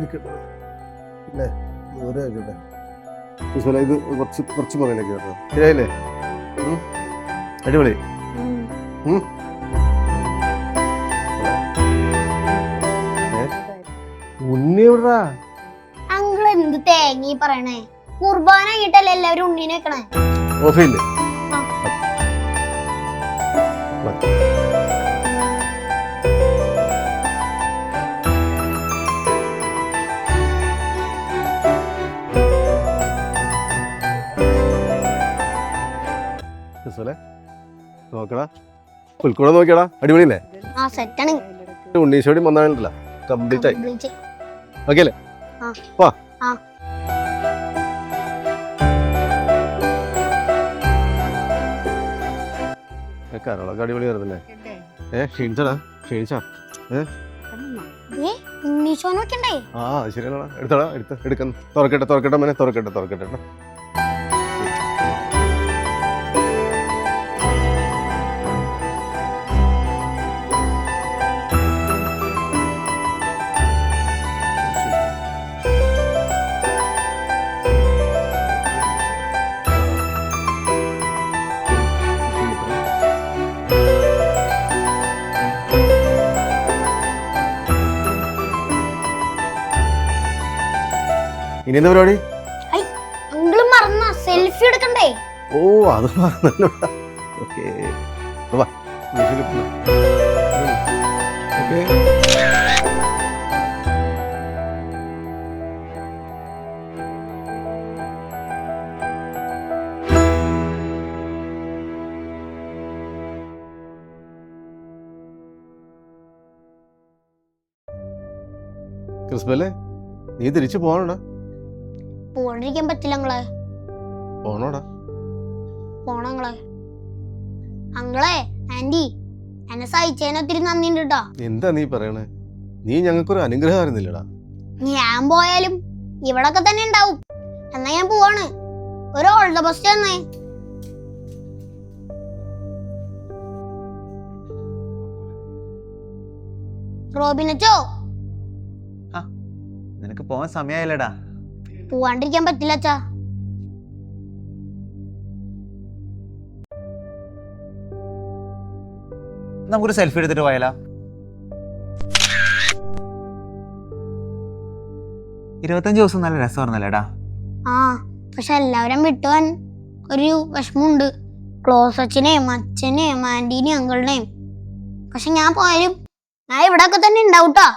ഇരിക്കട്ടെ അല്ലേ ദൂരെ ആക്കട്ടെ ഇത് കുറച്ച് പുറകിലേക്ക് കേട്ടോ ശരിയായില്ലേ അടിപൊളി ഉണ്ണി എവിടാ അങ്കിൾ എന്ത് തേങ്ങി പറയണേ കുർബാന ആയിട്ടല്ലേ എല്ലാവരും ഉണ്ണീനെ വെക്കണേ ഓഫില്ലേ നോക്കടാ പുൽക്കൂടെ നോക്കിയടാ അടിപൊളിയല്ലേ ഉണ്ണീശോടി വന്നാണല്ലോ കംപ്ലീറ്റ് ആയി ഓക്കെ അല്ലേ വാ കരളൊക്കെ അടിപൊളി ആയിരുന്നല്ലേ ക്ഷീണിച്ചടാ ക്ഷീണിച്ചാ ആ ശരിയാണോടാ എടുത്തടാ എടുക്കാൻ തുറക്കട്ടെ മോനെ തുറക്കട്ടെ ഇനി എന്താ പരിപാടി സെൽഫി എടുക്കണ്ടേ ഓ അത് പറഞ്ഞല്ലോ ഓക്കെ ക്രിസ്മല്ലേ നീ തിരിച്ചു പോകണോടാ പോകാണ്ടിരിക്കാൻ പറ്റില്ല പോണോടാ പോണങ്ങളെ അങ്ങളെ ആന്റി എന്നെ സഹിച്ചതിന് ഒത്തിരി നന്ദിണ്ട് കേട്ടോ എന്താ നീ പറയണേ നീ ഞങ്ങൾക്കൊരു അനുഗ്രഹമായിരുന്നില്ലടാ ഞാൻ പോയാലും ഇവിടൊക്കെ തന്നെ ഉണ്ടാവും എന്നാ ഞാൻ പോവാണ് ഒരു ഓൾ ദ ബെസ്റ്റ് തന്നെ റോബിനച്ചോ നിനക്ക് പോവാൻ സമയമായില്ലടാ പോവാണ്ടിരിക്കാൻ പറ്റില്ല അച്ഛാ നമുക്കൊരു സെൽഫി എടുത്തിട്ട് പോയാലോ 25 ദിവസം നല്ല രസമായിരുന്നല്ലേടാ ആ പക്ഷെ എല്ലാവരും വിട്ടുവാൻ ഒരു വിഷമമുണ്ട് ക്ലോസ് അച്ഛനെയും അച്ഛനെയും ആന്റീനെയും അങ്കിളിനെയും പക്ഷെ ഞാൻ പോയാലും ഞാൻ ഇവിടെയൊക്കെ തന്നെ ഉണ്ടാവൂട്ടോ